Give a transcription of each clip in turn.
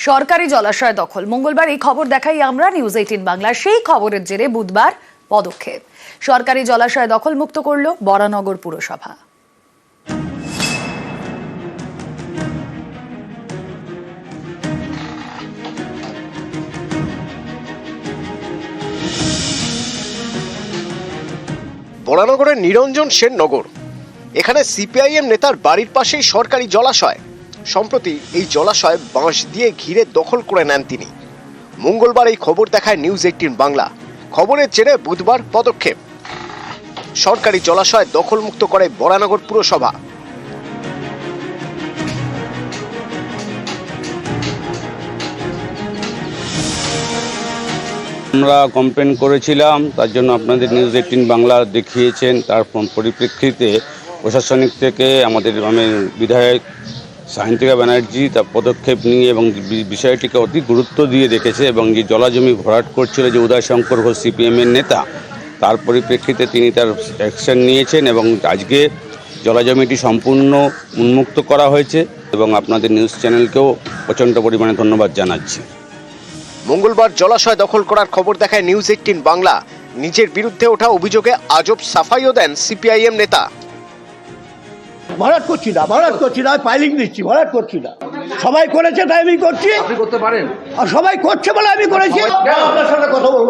সরকারি জলাশয় দখল। মঙ্গলবার এই খবর দেখাই আমরা নিউজ 18 বাংলা। সেই খবরের জেরে বুধবার পদক্ষেপ। সরকারি জলাশয় দখল মুক্ত করল বরানগর পুরসভা। বরানগরের নিরঞ্জন সেন নগর। এখানে সিপিআইএম নেতার বাড়ির পাশেই সরকারি জলাশয়। সম্প্রতি এই জলাশয় বাঁশ দিয়ে ঘিরে দখল করে নেন তিনি। মঙ্গলবার এই খবর দেখায় নিউজ 18 বাংলা। খবরের জেরে বুধবার পদক্ষেপ। সরকারি জলাশয় দখলমুক্ত করে বরানগর পুরসভা। আমরা কমপ্লেন করেছিলাম, তার জন্য আপনাদের নিউজ 18 বাংলা দেখিয়েছেন। তার পরিপ্রেক্ষিতে প্রশাসনিক থেকে আমাদের বিধায়ক সায়ন্তিকা ব্যানার্জি তার পদক্ষেপ নিয়ে এবং বিষয়টিকে অতি গুরুত্ব দিয়ে দেখেছে এবং যে জলাজমি ভরাট করছিল যে উদয়শঙ্কর ঘোষ সিপিএমের নেতা, তার পরিপ্রেক্ষিতে তিনি তার অ্যাকশন নিয়েছেন এবং আজকে জলাজমিটি সম্পূর্ণ উন্মুক্ত করা হয়েছে এবং আপনাদের নিউজ চ্যানেলকেও প্রচণ্ড পরিমাণে ধন্যবাদ জানাচ্ছি। মঙ্গলবার জলাশয় দখল করার খবর দেখায় নিউজ 18 বাংলা। নিজের বিরুদ্ধে ওঠা অভিযোগে আজব সাফাইও দেন সিপিআইএম নেতা। ভরাট করছি না, পাইলিং দিচ্ছি, ভরাট করছি না। সবাই করেছে তাই আমি করছি। আপনি করতে পারেন, আর সবাই করছে বলে আমি করেছি। আপনার সাথে কথা বলবো।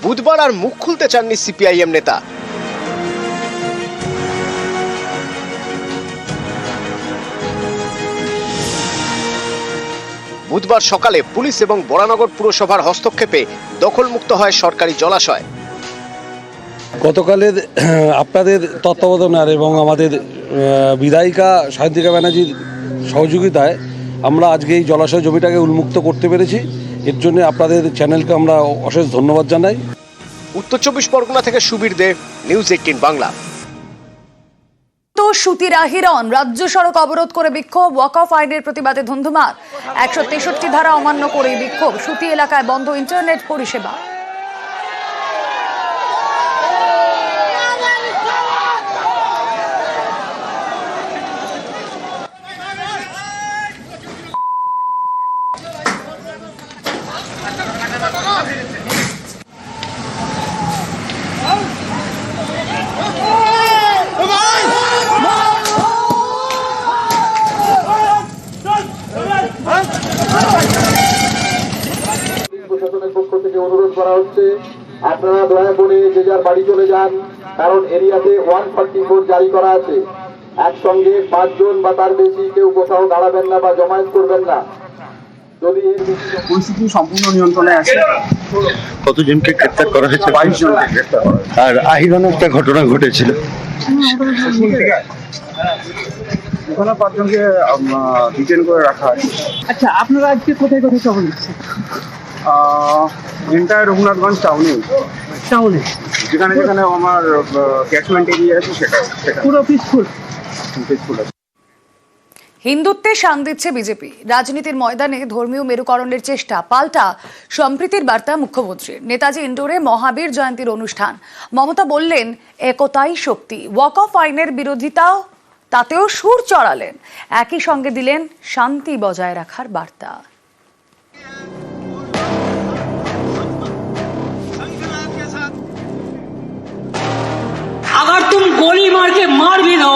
বুধবার আর মুখ খুলতে চাননি সিপিআইএম নেতা। বুধবার সকালে পুলিশ এবং বরানগর পুরসভার হস্তক্ষেপে দখলমুক্ত হয় সরকারি জলাশয়। গতকালের আপনাদের তত্ত্বাবধানে এবং আমাদের বিধায়িকা সায়ন্তিকা ব্যানার্জির সহযোগিতায় আমরা আজকে এই জলাশয় জমিটাকে উন্মুক্ত করতে পেরেছি। এর জন্য আপনাদের চ্যানেলকে আমরা অশেষ ধন্যবাদ জানাই। উত্তর 24 পরগনা থেকে সুবীর দে, নিউজ 18 বাংলা। সুতিরা হিরণ। রাজ্য সড়ক অবরোধ করে বিক্ষোভ। ওয়াক অফ আইনের প্রতিবাদে ধুন্ধুমার। 163 ধারা অমান্য করে বিক্ষোভ। সুতি এলাকায় বন্ধ ইন্টারনেট পরিষেবা। প্রশাসনের পক্ষ থেকে অনুরোধ করা হচ্ছে, আপনারা দয়া করে যে যার বাড়ি চলে যান, কারণ এরিয়াতে 144 জারি করা আছে। একসঙ্গে 5 জন বা তার বেশি কেউ কোথাও দাঁড়াবেন না বা জমায়েত করবেন না। যদি এর বেশি পরিস্থিতি সম্পূর্ণ নিয়ন্ত্রণে আছে। কতজনকে গ্রেপ্তার করা হয়েছে? 22 জনকে গ্রেফতার করা হয়েছে। আর আহিরনে একটা ঘটনা ঘটেছিল, ওখানে 5 জনকে ডিটেইন করে রাখা আছে। আচ্ছা, আপনারা আজকে কোথায় কোথায় টহল দিচ্ছেন? এন্টায়ার রঘুনাথগঞ্জ টাউনে যেখানে যেখানে আমার ক্যাচমেন্ট এরিয়া আছে সেখানে পুরো পিসফুল আছে। হিন্দুত্বে শান দিচ্ছে বিজেপি। রাজনীতির ময়দানে ধর্মীয় মেরুকরণের চেষ্টা, পাল্টা সম্প্রীতির বার্তা মুখ্যমন্ত্রীর। নেতাজি ইন্ডোরে মহাবীর জয়ন্তীর অনুষ্ঠান। মমতা বললেন, একতাই শক্তি। ওয়াক অফ আইনের বিরোধিতাও, তাতেও সুর চড়ালেন। একই সঙ্গে দিলেন শান্তি বজায় রাখার বার্তা। अगर तुम गोली मार के मार भी दो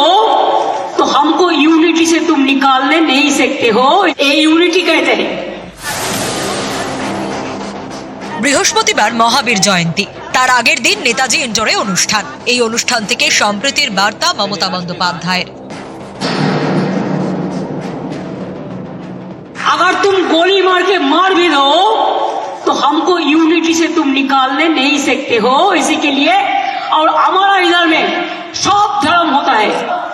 तो हमको यूनिटी से तुम निकालने नहीं सकते हो। ये यूनिटी कहते हैं। বৃহস্পতিবার মহাবীর জয়ন্তী, তার আগের দিন নেতাজি ইন্ডোরে অনুষ্ঠান। এই অনুষ্ঠান থেকে সম্প্রীতির বার্তা মমতা বন্দ্যোপাধ্যায়ের। अगर तुम गोली मार के मार भी दो तो हमको यूनिटी से तुम निकालने नहीं सकते हो। इसी के लिए और हमारा इधर में सब धर्म होता है,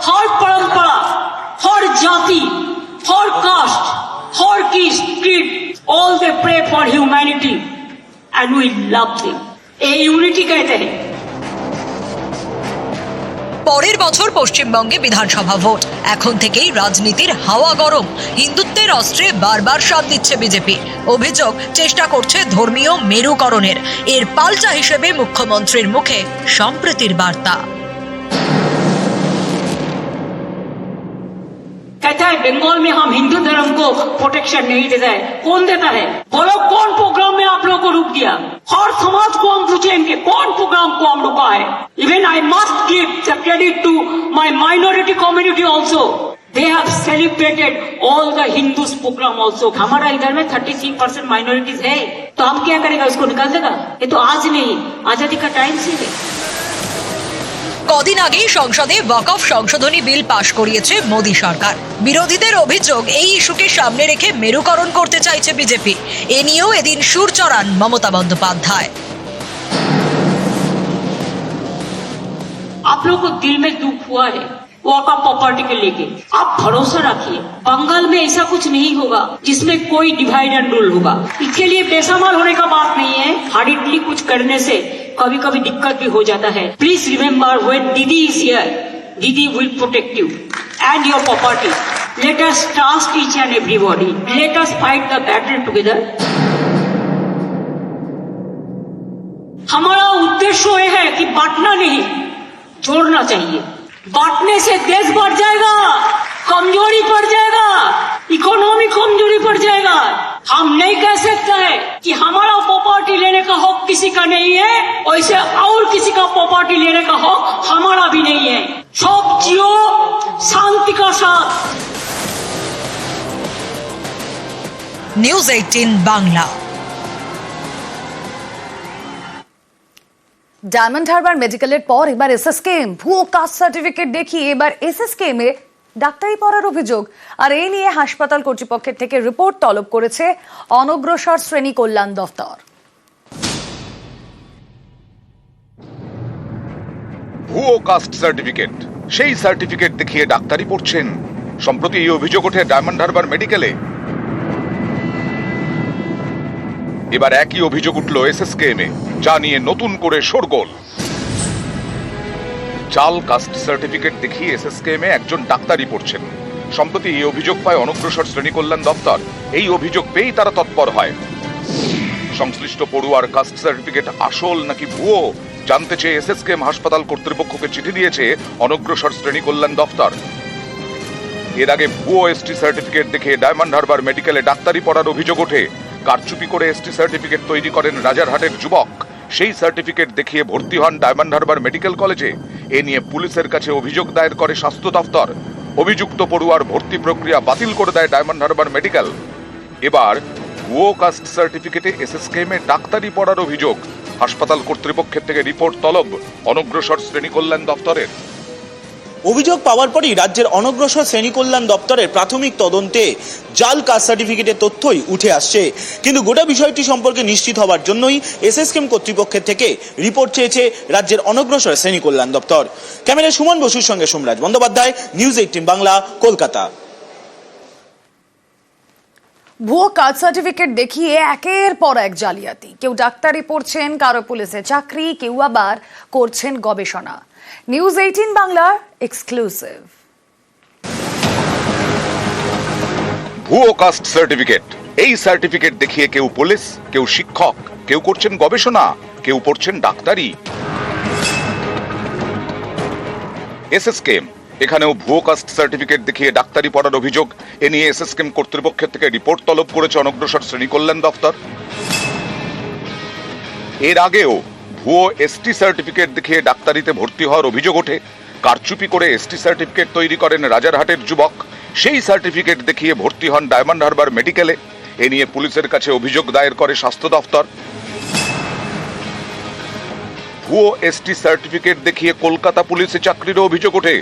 हर परंपरा, हर जाति, हर कास्ट, हर creed, all they pray for humanity and we love them. ये यूनिटी कहते हैं। পরের বছর পশ্চিমবঙ্গে বিধানসভা ভোট। এখন থেকেই রাজনীতির হাওয়া গরম। হিন্দুত্বের অস্ত্রে বারবার শান দিচ্ছে বিজেপি। অভিযোগ, চেষ্টা করছে ধর্মীয় মেরুকরণের। এর পাল্টা হিসেবে মুখ্যমন্ত্রীর মুখে সম্প্রীতির বার্তা। कहता है बंगाल में हम हिंदू धर्म को प्रोटेक्शन नहीं देता है? कौन देता है? बोलो कौन प्रोग्राम में आप लोगों को रोक दिया? हर समाज को हम पूछेंगे कौन प्रोग्राम को हम रोका है? Even I must give the credit to my minority community also. They have celebrated all the Hindus program also. हमारा इधर में 33% minorities है, तो हम क्या करेगा? उसको निकाल देगा? ये तो आज नहीं, आजादी का टाइम से है. কদিন আগেই সংসদে ওয়াকফ সংশোধনী বিল পাশ করিয়েছে মোদী সরকার। বিরোধীদের অভিযোগ এই ইস্যুকে সামনে রেখে মেরুকরণ করতে চাইছে বিজেপি। এ নিয়েও এদিন সুর চড়ান মমতা বন্দ্যোপাধ্যায়। आप लोग को दिल में दुख हुआ है वॉकअप प्रॉपर्टी के लेके, आप भरोसा रखिए बंगाल में ऐसा कुछ नहीं होगा जिसमें कोई डिवाइड एंड रूल होगा. इसके लिए बेसमाल होने का बात नहीं है. हार्डली कुछ करने से कभी कभी दिक्कत भी हो जाता है. प्लीज रिमेम्बर व्हेन दीदी इज हियर, दीदी will protect you and your property. Let us trust each and everybody. Let us fight the battle together. हमारा उद्देश्य ये है कि बांटना नहीं, जोड़ना चाहिए. बांटने से देश बढ़ जाएगा, कमजोरी पड़ जाएगा, इकोनॉमी कमजोरी पड़ जाएगा. हम नहीं कह सकते हैं कि हमारा प्रॉपर्टी लेने का हक किसी का नहीं है, वैसे और किसी का प्रॉपर्टी लेने का हक हमारा भी नहीं है. सब जियो शांति का साथ. নিউজ 18 বাংলা। ডায়মন্ড হারবার মেডিকেলের পর এবার এসএসকেএম ভুয়ো কাস্ট সার্টিফিকেট দেখিয়ে এবার এসএসকেএম এ ডাক্তারি পড়ার অভিযোগ। আর এই নিয়ে হাসপাতাল কর্তৃপক্ষের থেকে রিপোর্ট তলব করেছে অনগ্রসর শ্রেণী কল্যাণ দফতর। ভুয়ো কাস্ট সার্টিফিকেট, সেই সার্টিফিকেট দেখিয়ে ডাক্তারি পড়ছেন। সম্প্রতি এই অভিযোগ ওঠে ডায়মন্ড হারবার মেডিকেলে। এবার একই অভিযোগ উঠল এসএসকেএম এ, যা নিয়ে নতুন করে শোরগোল। জাল কাস্ট সার্টিফিকেট দেখিয়ে এসএসকেএম এ একজন ডাক্তারি পড়ছেন। সম্প্রতি এই অভিযোগ পায় অনগ্রসর শ্রেণী কল্যাণ দপ্তর। এই অভিযোগ পেয়েই তারা তৎপর হয়। সংশ্লিষ্ট পড়ুয়ার কাস্ট সার্টিফিকেট আসল নাকি ভুয়ো জানতে চেয়ে এসএসকেএম হাসপাতাল কর্তৃপক্ষকে চিঠি দিয়েছে অনগ্রসর শ্রেণী কল্যাণ দপ্তর। এর আগে ভুয়ো এসটি সার্টিফিকেট দেখে ডায়মন্ড হারবার মেডিকেলে ডাক্তারি পড়ার অভিযোগ ওঠে। কারচুপি করে এসটি সার্টিফিকেট তৈরি করেন রাজারহাটের যুবক। সেই সার্টিফিকেট দেখিয়ে ভর্তি হন ডায়মন্ড হারবার মেডিকেল কলেজে। এ নিয়ে পুলিশের কাছে অভিযোগ দায়ের করে স্বাস্থ্য দপ্তর। অভিযুক্ত পড়ুয়ার ভর্তি প্রক্রিয়া বাতিল করে দেয় ডায়মন্ড হারবার মেডিকেল। এবার ভুয়ো কাস্ট সার্টিফিকেটে এসএসকেএম এ ডাক্তারি পড়ার অভিযোগ। হাসপাতাল কর্তৃপক্ষের থেকে রিপোর্ট তলব অনগ্রসর শ্রেণী কল্যাণ দপ্তরের। অভিযোগ পাওয়ার পরই রাজ্যের অনগ্রসর শ্রেণী কল্যাণ দপ্তরের প্রাথমিক তদন্তে জাল কাস্ট সার্টিফিকেটের তথ্যই উঠে আসছে। কিন্তু গোটা বিষয়টি সম্পর্কে নিশ্চিত হওয়ার জন্যই এসএসকেএম কর্তৃপক্ষের থেকে রিপোর্ট চেয়েছে রাজ্যের অনগ্রসর শ্রেণী কল্যাণ দপ্তর। ক্যামেরায় সুমন বসুর সঙ্গে সোমরাজ বন্দ্যোপাধ্যায়, নিউজ 18 বাংলা, কলকাতা। ভুয়ো কাস্ট সার্টিফিকেট দেখিয়ে একের পর এক জালিয়াতি। কেউ ডাক্তারি পড়ছেন, কারো পুলিশে চাকরি, কেউ আবার করছেন গবেষণা। নিউজ 18 বাংলার এক্সক্লুসিভ। ভুয়ো কাস্ট সার্টিফিকেট, এই সার্টিফিকেট দেখিয়ে কেউ পুলিশ, কেউ শিক্ষক, কেউ করছেন গবেষণা, কেউ পড়ছেন ডাক্তারি। এসএসকেএম এখানেও ভুয়ো কাস্ট সার্টিফিকেট দেখিয়ে ডাক্তারি পড়ার অভিযোগ। এ নিয়ে এসএসকেএম কর্তৃপক্ষের থেকে রিপোর্ট তলব করেছে অনগ্রসর শ্রেণী কল্যাণ দপ্তর। এর আগেও ভুয়ো এসটি সার্টিফিকেট দেখিয়ে ডাক্তারিতে ভর্তি হওয়ার অভিযোগ ওঠে। কারচুপি করে এসটি সার্টিফিকেট তৈরি করেন রাজারহাটের যুবক। সেই সার্টিফিকেট দেখিয়ে ভর্তি হন ডায়মন্ড হারবার মেডিকেলে। এ নিয়ে পুলিশের কাছে অভিযোগ দায়ের করে স্বাস্থ্য দপ্তর। ভুয়ো এসটি সার্টিফিকেট দেখিয়ে কলকাতা পুলিশে চাকরিরও অভিযোগ ওঠে।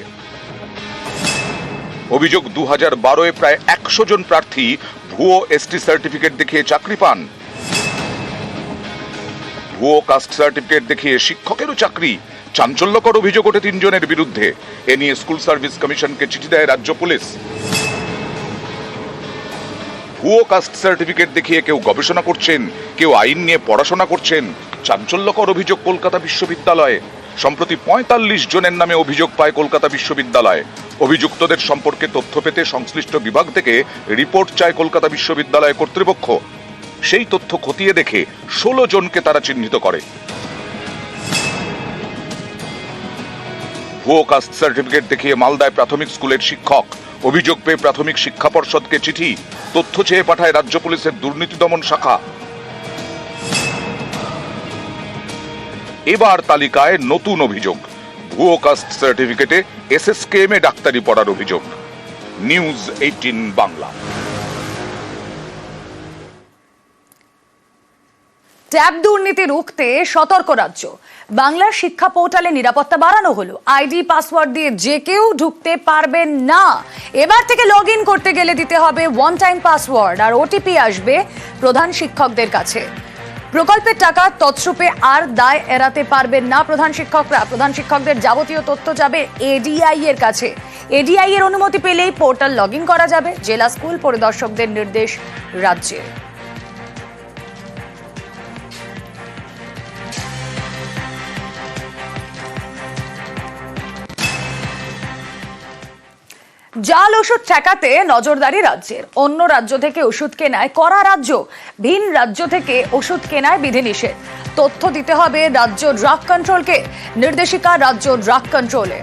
অভিযোগ 2012-এ প্রায় 100 জন প্রার্থী ভুয়ো এসটি সার্টিফিকেট দেখিয়ে চাকরি পান। ভুয়ো কাস্ট সার্টিফিকেট দেখিয়ে শিক্ষকেরও চাকরি। চাঞ্চল্যকর অভিযোগ ওঠে 3 জনের বিরুদ্ধে। এ নিয়ে স্কুল সার্ভিস কমিশনকে চিঠি দেয় রাজ্য পুলিশ। ভুয়ো কাস্ট সার্টিফিকেট দেখিয়ে কেউ গবেষণা করছেন, কেউ আইন নিয়ে পড়াশোনা করছেন। চাঞ্চল্যকর অভিযোগ কলকাতা বিশ্ববিদ্যালয়ে। সম্প্রতি 45 জনের নামে অভিযোগ পায় কলকাতা বিশ্ববিদ্যালয়। অভিযুক্তদের সম্পর্কে তথ্য পেতে সংশ্লিষ্ট বিভাগ থেকে রিপোর্ট চায় কলকাতা বিশ্ববিদ্যালয় কর্তৃপক্ষ। সেই তথ্য খতিয়ে দেখে 16 জনকে তারা চিহ্নিত করে। ভুয়ো কাস্ট সার্টিফিকেট দেখিয়ে মালদায় প্রাথমিক স্কুলের শিক্ষক অভিযোগ পেয়ে প্রাথমিক শিক্ষা পর্ষদকে চিঠি, তথ্য চেয়ে পাঠায় রাজ্য পুলিশের দুর্নীতি দমন শাখা। এবার তালিকায় নতুন অভিযোগ, ভুয়ো কাস্ট সার্টিফিকেটে এসএসকেএম এ ডাক্তারি পড়ার অভিযোগ। নিউজ 18 বাংলা। ট্যাব দুর্নীতি রুখতে সতর্ক রাজ্য। বাংলার শিক্ষা পোর্টালে নিরাপত্তা বাড়ানো হলো। আইডি পাসওয়ার্ড দিয়ে যে কেউ ঢুকতে পারবেন না। এবার থেকে লগইন করতে গেলে দিতে হবে ওয়ান টাইম পাসওয়ার্ড আর ওটিপি আসবে প্রধান শিক্ষকদের কাছে। প্রকল্পের টাকা তছরূপে আর দায় এড়াতে পারবেন না প্রধান শিক্ষকরা। প্রধান শিক্ষকদের যাবতীয় তথ্য যাবে এডিআই এর কাছে। এডিআই এর অনুমতি পেলেই পোর্টাল লগইন করা যাবে। জেলা স্কুল পরিদর্শকদের নির্দেশ রাজ্যের। জাল ওষুধ ঠেকাতে নজরদারি রাজ্যের। অন্য রাজ্য থেকে ওষুধ কেনায় করা রাজ্য, ভিন রাজ্য থেকে ওষুধ কেনায় বিধিনিষেধ। তথ্য দিতে হবে রাজ্য ড্রাগ কন্ট্রোলকে। নির্দেশিকা রাজ্য ড্রাগ কন্ট্রোলে।